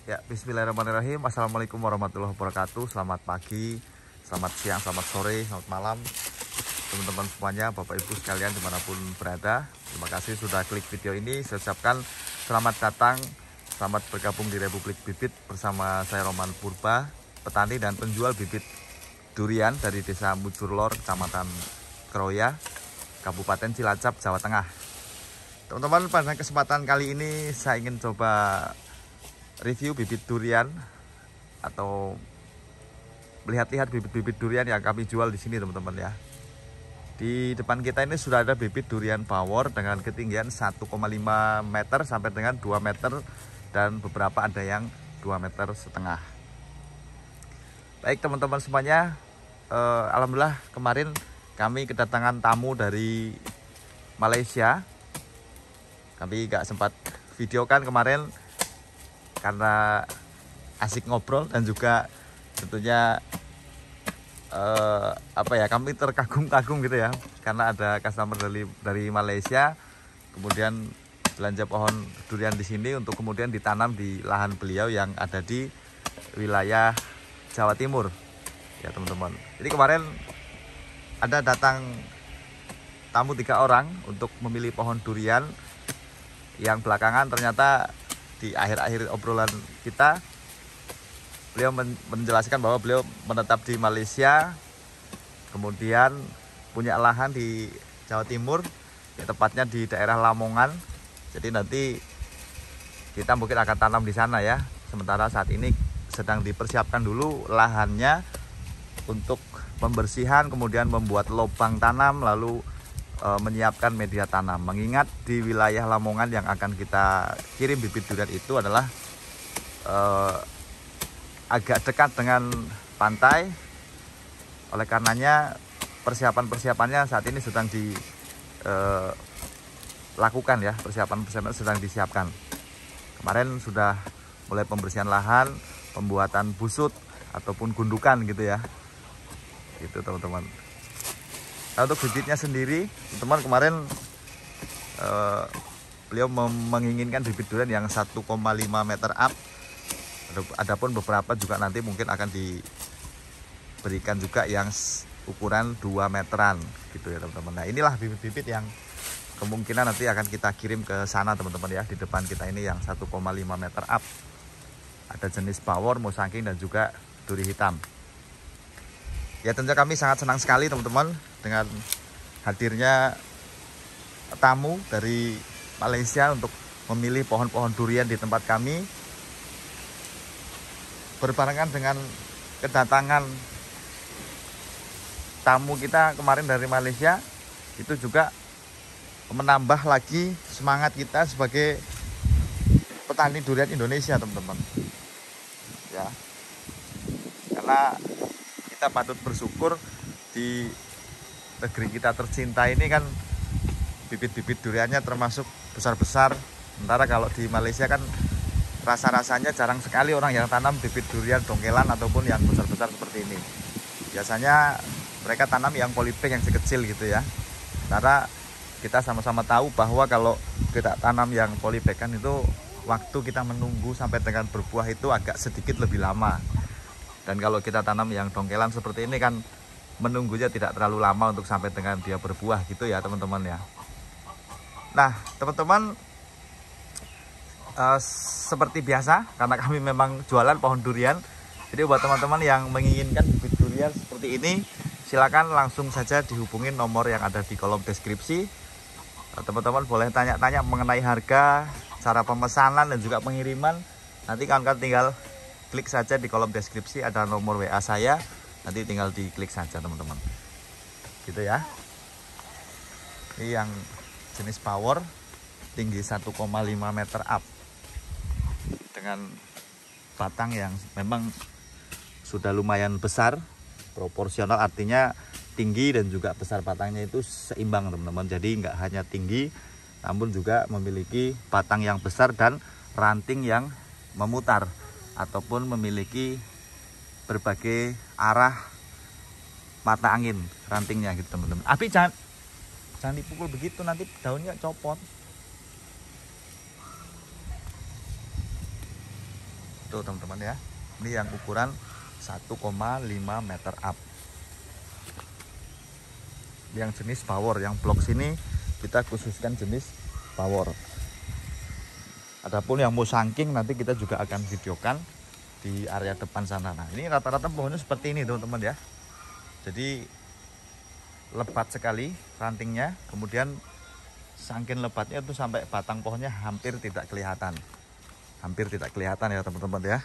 Ya, bismillahirrahmanirrahim. Assalamualaikum warahmatullahi wabarakatuh. Selamat pagi, selamat siang, selamat sore, selamat malam teman-teman semuanya, Bapak Ibu sekalian dimanapun berada. Terima kasih sudah klik video ini. Saya ucapkan selamat datang, selamat bergabung di Republik Bibit bersama saya Roman Purba, petani dan penjual bibit durian dari Desa Mujurlor, Kecamatan Kroya, Kabupaten Cilacap, Jawa Tengah. Teman-teman, pada kesempatan kali ini saya ingin coba review bibit durian atau melihat-lihat bibit-bibit durian yang kami jual di sini, teman-teman ya. Di depan kita ini sudah ada bibit durian Bawor dengan ketinggian 1,5 meter sampai dengan 2 meter dan beberapa ada yang 2,5 meter. Baik teman-teman semuanya, alhamdulillah kemarin kami kedatangan tamu dari Malaysia. Kami gak sempat videokan kemarin karena asik ngobrol dan juga tentunya kami terkagum-kagum gitu ya, karena ada customer dari Malaysia kemudian belanja pohon durian di sini untuk kemudian ditanam di lahan beliau yang ada di wilayah Jawa Timur ya teman-teman. Jadi kemarin ada datang tamu 3 orang untuk memilih pohon durian, yang belakangan ternyata di akhir-akhir obrolan kita beliau menjelaskan bahwa beliau menetap di Malaysia, kemudian punya lahan di Jawa Timur, ya, tepatnya di daerah Lamongan. Jadi nanti kita mungkin akan tanam di sana ya. Sementara saat ini sedang dipersiapkan dulu lahannya untuk pembersihan, kemudian membuat lubang tanam, lalu menyiapkan media tanam. Mengingat di wilayah Lamongan yang akan kita kirim bibit durian itu adalah agak dekat dengan pantai. Oleh karenanya persiapannya saat ini sedang dilakukan ya, persiapan sedang disiapkan. Kemarin sudah mulai pembersihan lahan, pembuatan busut ataupun gundukan gitu ya. Itu teman-teman. Nah, untuk bibitnya sendiri, teman-teman, kemarin beliau menginginkan bibit durian yang 1,5 meter up. Adapun beberapa juga nanti mungkin akan diberikan juga yang ukuran 2 meteran gitu ya teman-teman. Nah, inilah bibit-bibit yang kemungkinan nanti akan kita kirim ke sana teman-teman ya. Di depan kita ini yang 1,5 meter up. Ada jenis Bawor, Musangking dan juga duri hitam. Ya, tentunya kami sangat senang sekali teman-teman dengan hadirnya tamu dari Malaysia untuk memilih pohon-pohon durian di tempat kami. Berbarengan dengan kedatangan tamu kita kemarin dari Malaysia, itu juga menambah lagi semangat kita sebagai petani durian Indonesia teman-teman ya. Karena kita patut bersyukur di negeri kita tercinta ini kan bibit-bibit duriannya termasuk besar-besar. Sementara kalau di Malaysia kan rasa-rasanya jarang sekali orang yang tanam bibit durian dongkelan ataupun yang besar-besar seperti ini. Biasanya mereka tanam yang polybag yang kecil gitu ya. Karena kita sama-sama tahu bahwa kalau kita tanam yang polybag kan itu waktu kita menunggu sampai dengan berbuah itu agak sedikit lebih lama. Dan kalau kita tanam yang dongkelan seperti ini kan menunggunya tidak terlalu lama untuk sampai dengan dia berbuah gitu ya teman-teman ya. Nah teman-teman, seperti biasa karena kami memang jualan pohon durian, jadi buat teman-teman yang menginginkan bibit durian seperti ini, silakan langsung saja dihubungi nomor yang ada di kolom deskripsi. Teman-teman boleh tanya-tanya mengenai harga, cara pemesanan dan juga pengiriman. Nanti kawan-kawan tinggal klik saja di kolom deskripsi, ada nomor WA saya, nanti tinggal diklik saja teman-teman gitu ya. Ini yang jenis Bawor, tinggi 1,5 meter up dengan batang yang memang sudah lumayan besar, proporsional, artinya tinggi dan juga besar batangnya itu seimbang teman-teman. Jadi nggak hanya tinggi namun juga memiliki batang yang besar dan ranting yang memutar ataupun memiliki berbagai arah mata angin rantingnya gitu teman-teman. Tapi jangan dipukul begitu, nanti daunnya copot. Tuh teman-teman ya, ini yang ukuran 1,5 meter up. Yang jenis power, yang blok sini kita khususkan jenis power. Adapun yang musangking nanti kita juga akan videokan di area depan sana. Nah ini rata-rata pohonnya seperti ini teman-teman ya. Jadi lebat sekali rantingnya, kemudian saking lebatnya itu sampai batang pohonnya hampir tidak kelihatan. Hampir tidak kelihatan ya teman-teman ya.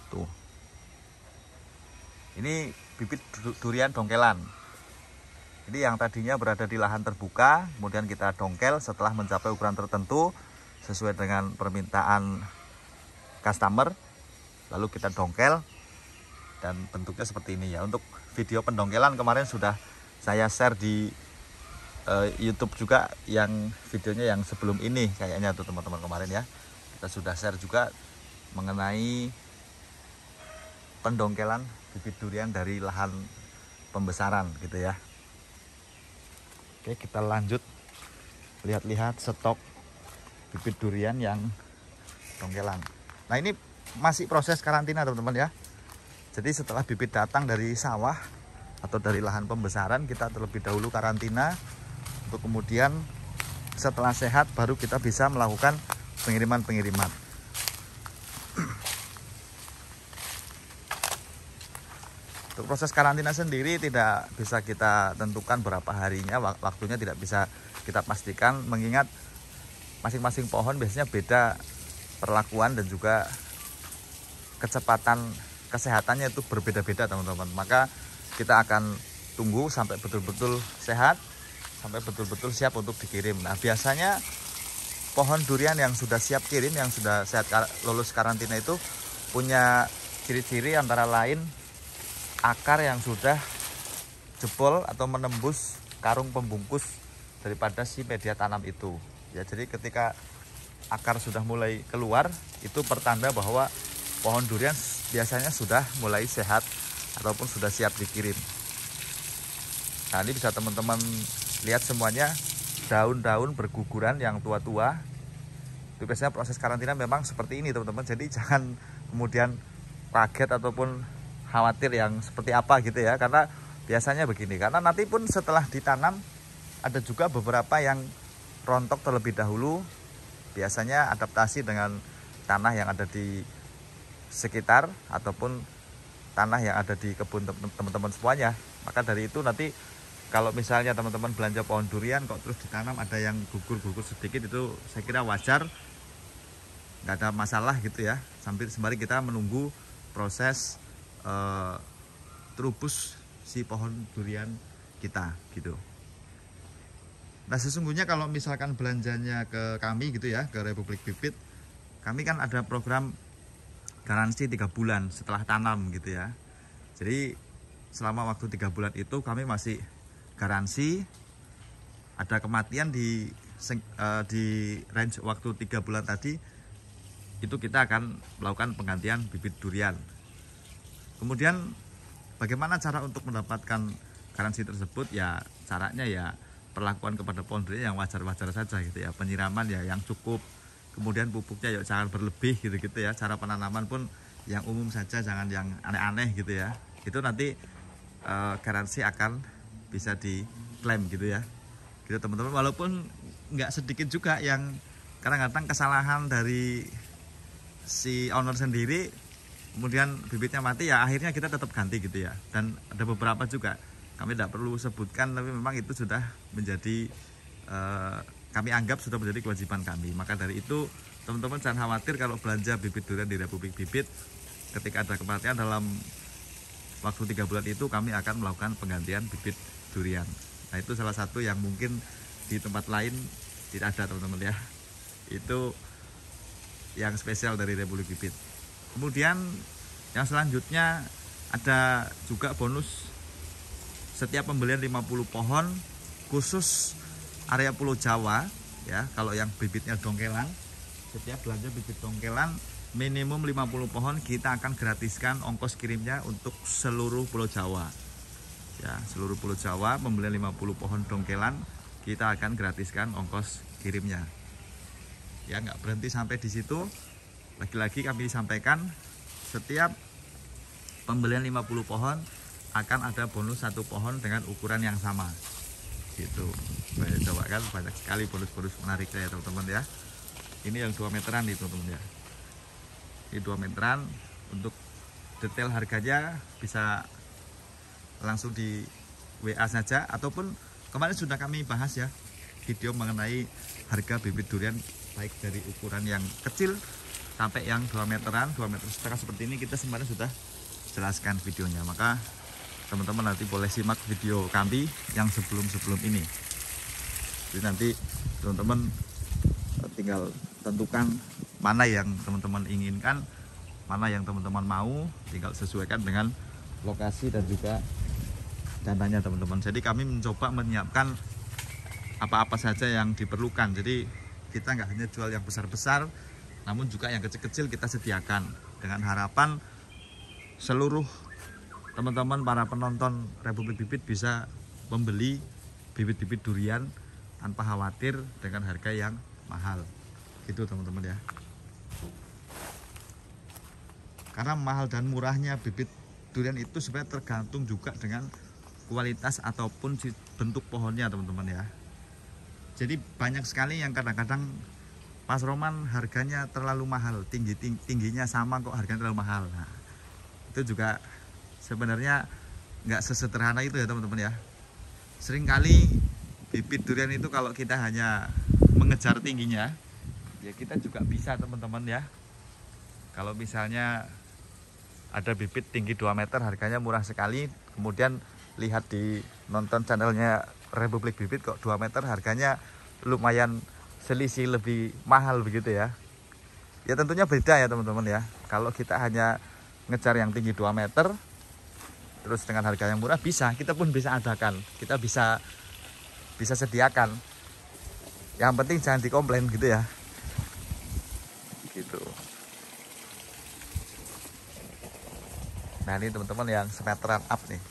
Tuh. Ini bibit durian dongkelan. Jadi yang tadinya berada di lahan terbuka, kemudian kita dongkel setelah mencapai ukuran tertentu sesuai dengan permintaan customer. Lalu kita dongkel dan bentuknya seperti ini ya. Untuk video pendongkelan kemarin sudah saya share di YouTube juga, yang videonya yang sebelum ini kayaknya tuh teman-teman kemarin ya. Kita sudah share juga mengenai pendongkelan bibit durian dari lahan pembesaran gitu ya. Oke, kita lanjut lihat-lihat stok bibit durian yang dongkelan. Nah ini masih proses karantina teman-teman ya. Jadi setelah bibit datang dari sawah atau dari lahan pembesaran, kita terlebih dahulu karantina untuk kemudian setelah sehat baru kita bisa melakukan pengiriman. Untuk proses karantina sendiri tidak bisa kita tentukan berapa harinya, waktunya tidak bisa kita pastikan, mengingat masing-masing pohon biasanya beda perlakuan dan juga kecepatan kesehatannya itu berbeda-beda teman-teman. Maka kita akan tunggu sampai betul-betul sehat, sampai betul-betul siap untuk dikirim. Nah biasanya pohon durian yang sudah siap kirim, yang sudah sehat lulus karantina itu punya ciri-ciri antara lain akar yang sudah jebol atau menembus karung pembungkus daripada si media tanam itu ya. Jadi ketika akar sudah mulai keluar, itu pertanda bahwa pohon durian biasanya sudah mulai sehat ataupun sudah siap dikirim. Nah ini bisa teman-teman lihat semuanya daun-daun berguguran yang tua-tua. Itu biasanya proses karantina memang seperti ini teman-teman. Jadi jangan kemudian kaget ataupun khawatir yang seperti apa gitu ya, karena biasanya begini, karena nanti pun setelah ditanam ada juga beberapa yang rontok terlebih dahulu, biasanya adaptasi dengan tanah yang ada di sekitar ataupun tanah yang ada di kebun teman-teman semuanya. Maka dari itu nanti kalau misalnya teman-teman belanja pohon durian kok terus ditanam ada yang gugur-gugur sedikit, itu saya kira wajar, nggak ada masalah gitu ya, sembari kita menunggu proses terubus si pohon durian kita gitu. Nah sesungguhnya kalau misalkan belanjanya ke kami gitu ya, ke Republik Bibit, kami kan ada program garansi 3 bulan setelah tanam gitu ya. Jadi selama waktu 3 bulan itu kami masih garansi. Ada kematian di range waktu 3 bulan tadi, itu kita akan melakukan penggantian bibit durian. Kemudian bagaimana cara untuk mendapatkan garansi tersebut? Ya caranya ya perlakuan kepada pohon durian yang wajar-wajar saja gitu ya. Penyiraman ya yang cukup, kemudian pupuknya ya jangan berlebih gitu ya. Cara penanaman pun yang umum saja, jangan yang aneh-aneh gitu ya. Itu nanti garansi akan bisa diklaim gitu ya. Gitu teman-teman, walaupun nggak sedikit juga yang kadang-kadang kesalahan dari si owner sendiri, kemudian bibitnya mati ya akhirnya kita tetap ganti gitu ya. Dan ada beberapa juga kami tidak perlu sebutkan, tapi memang itu sudah menjadi kami anggap sudah menjadi kewajiban kami. Maka dari itu teman-teman jangan khawatir kalau belanja bibit durian di Republik Bibit, ketika ada kematian dalam waktu 3 bulan itu kami akan melakukan penggantian bibit durian. Nah itu salah satu yang mungkin di tempat lain tidak ada teman-teman ya. Itu yang spesial dari Republik Bibit. Kemudian yang selanjutnya ada juga bonus setiap pembelian 50 pohon khusus area Pulau Jawa ya. Kalau yang bibitnya dongkelan, setiap belanja bibit dongkelan minimum 50 pohon kita akan gratiskan ongkos kirimnya untuk seluruh Pulau Jawa. Ya, seluruh Pulau Jawa pembelian 50 pohon dongkelan kita akan gratiskan ongkos kirimnya. Ya, nggak berhenti sampai di situ. Lagi-lagi kami sampaikan, setiap pembelian 50 pohon akan ada bonus 1 pohon dengan ukuran yang sama gitu. Coba kan banyak sekali bonus-bonus menariknya ya teman-teman ya. Ini yang 2 meteran nih teman-teman ya. Ini 2 meteran. Untuk detail harganya bisa langsung di WA saja, ataupun kemarin sudah kami bahas ya video mengenai harga bibit durian baik dari ukuran yang kecil sampai yang 2 meteran, 2,5 meter seperti ini, kita kemarin sudah jelaskan videonya. Maka teman-teman nanti boleh simak video kami yang sebelum-sebelum ini. Jadi nanti teman-teman tinggal tentukan mana yang teman-teman inginkan, mana yang teman-teman mau, tinggal sesuaikan dengan lokasi dan juga dananya teman-teman. Jadi kami mencoba menyiapkan apa-apa saja yang diperlukan. Jadi kita nggak hanya jual yang besar-besar, namun juga yang kecil-kecil kita sediakan, dengan harapan seluruh teman-teman para penonton Republik Bibit bisa membeli bibit-bibit durian tanpa khawatir dengan harga yang mahal gitu teman-teman ya. Karena mahal dan murahnya bibit durian itu sebenarnya tergantung juga dengan kualitas ataupun bentuk pohonnya teman-teman ya. Jadi banyak sekali yang kadang-kadang Mas Roman harganya terlalu mahal, tingginya sama kok harganya terlalu mahal. Nah, itu juga sebenarnya nggak sesederhana itu ya teman-teman ya. Seringkali bibit durian itu kalau kita hanya mengejar tingginya, ya kita juga bisa teman-teman ya. Kalau misalnya ada bibit tinggi 2 meter harganya murah sekali, kemudian lihat di nonton channelnya Republik Bibit kok 2 meter harganya lumayan selisih lebih mahal begitu ya. Ya tentunya beda ya teman-teman ya. Kalau kita hanya ngejar yang tinggi 2 meter terus dengan harga yang murah, bisa, kita pun bisa adakan, kita bisa sediakan. Yang penting jangan dikomplain gitu ya. Gitu. Nah ini teman-teman yang semeteran up nih.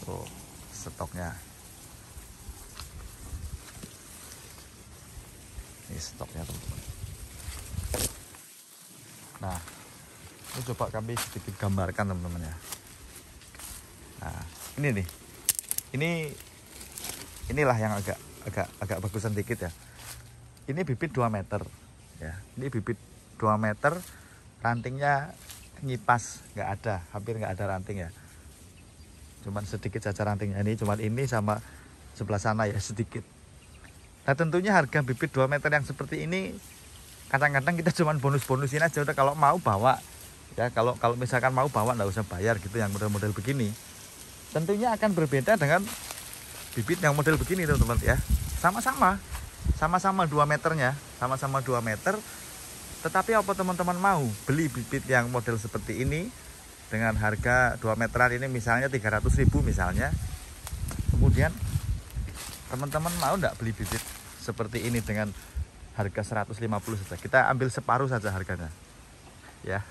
Tuh stoknya. Ini stoknya teman-teman. Nah ini coba kami sedikit gambarkan teman-teman ya. Nah ini nih, inilah yang agak bagusan dikit ya. Ini bibit 2 meter ya. Ini bibit 2 meter, rantingnya nyipas, nggak ada, hampir nggak ada ranting ya. Cuman sedikit saja rantingnya, ini cuman ini sama sebelah sana ya sedikit. Nah tentunya harga bibit 2 meter yang seperti ini kadang-kadang kita cuman bonus-bonusin aja, udah kalau mau bawa ya. Kalau misalkan mau bawa nggak usah bayar gitu, yang model-model begini. Tentunya akan berbeda dengan bibit yang model begini teman-teman ya. Sama-sama 2 meternya, sama-sama 2 meter. Tetapi apa teman-teman mau beli bibit yang model seperti ini dengan harga 2 meteran ini misalnya 300.000 misalnya. Kemudian teman-teman mau enggak beli bibit seperti ini dengan harga 150 saja. Kita ambil separuh saja harganya. Ya.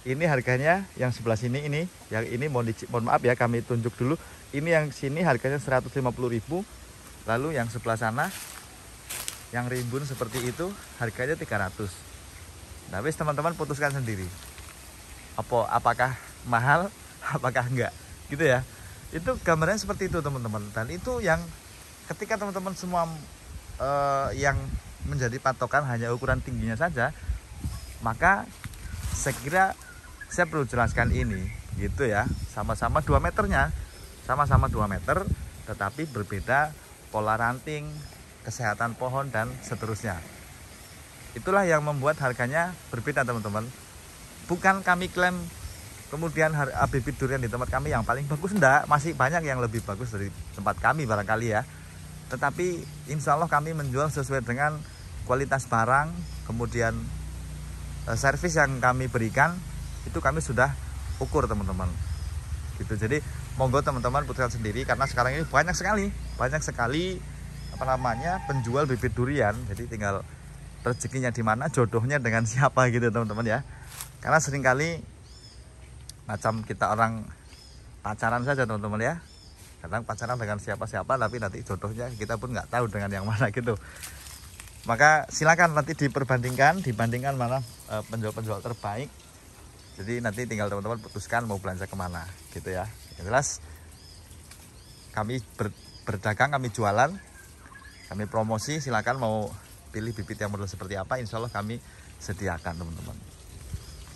Ini harganya yang sebelah sini ini, yang ini mohon maaf ya kami tunjuk dulu. Ini yang sini harganya 150.000. Lalu yang sebelah sana yang rimbun seperti itu harganya 300. Nah, wis teman-teman putuskan sendiri. Apakah mahal, apakah enggak? Gitu ya. Itu gambarnya seperti itu teman-teman. Dan itu yang ketika teman-teman semua yang menjadi patokan hanya ukuran tingginya saja, maka saya kira saya perlu jelaskan ini gitu ya. Sama-sama 2 meternya, sama-sama 2 meter, tetapi berbeda pola ranting, kesehatan pohon dan seterusnya. Itulah yang membuat harganya berbeda teman-teman. Bukan kami klaim kemudian bibit durian di tempat kami yang paling bagus, enggak, masih banyak yang lebih bagus dari tempat kami barangkali ya. Tetapi insya Allah kami menjual sesuai dengan kualitas barang, kemudian servis yang kami berikan itu kami sudah ukur teman-teman. Gitu. Jadi monggo teman-teman putuskan sendiri, karena sekarang ini banyak sekali penjual bibit durian. Jadi tinggal rezekinya di mana, jodohnya dengan siapa gitu teman-teman ya. Karena seringkali macam kita orang pacaran saja teman-teman ya. Kadang pacaran dengan siapa-siapa tapi nanti jodohnya kita pun nggak tahu dengan yang mana gitu. Maka silakan nanti dibandingkan mana penjual-penjual terbaik. Jadi nanti tinggal teman-teman putuskan mau belanja kemana gitu ya. Yang jelas kami berdagang, kami jualan, kami promosi. Silakan mau pilih bibit yang model seperti apa, insya Allah kami sediakan teman-teman.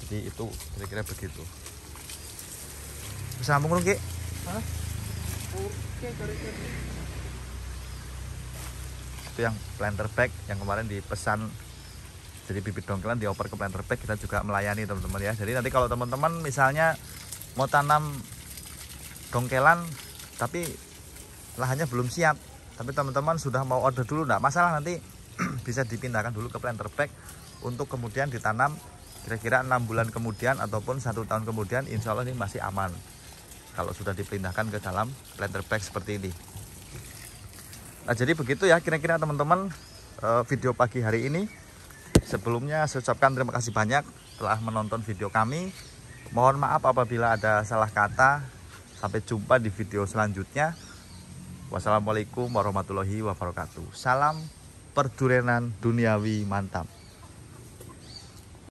Jadi itu kira-kira begitu. Bisa sambung Ki? Itu yang planter bag yang kemarin dipesan, jadi bibit dongkelan dioper ke planter bag, kita juga melayani teman-teman ya. Jadi nanti kalau teman-teman misalnya mau tanam dongkelan tapi lahannya belum siap, tapi teman-teman sudah mau order dulu, enggak masalah, nanti bisa dipindahkan dulu ke planter bag untuk kemudian ditanam kira-kira 6 bulan kemudian ataupun 1 tahun kemudian, insya Allah ini masih aman kalau sudah dipindahkan ke dalam planter bag seperti ini. Nah jadi begitu ya kira-kira teman-teman video pagi hari ini. Sebelumnya saya ucapkan terima kasih banyak telah menonton video kami. Mohon maaf apabila ada salah kata. Sampai jumpa di video selanjutnya. Wassalamualaikum warahmatullahi wabarakatuh. Salam perdurenan duniawi mantap.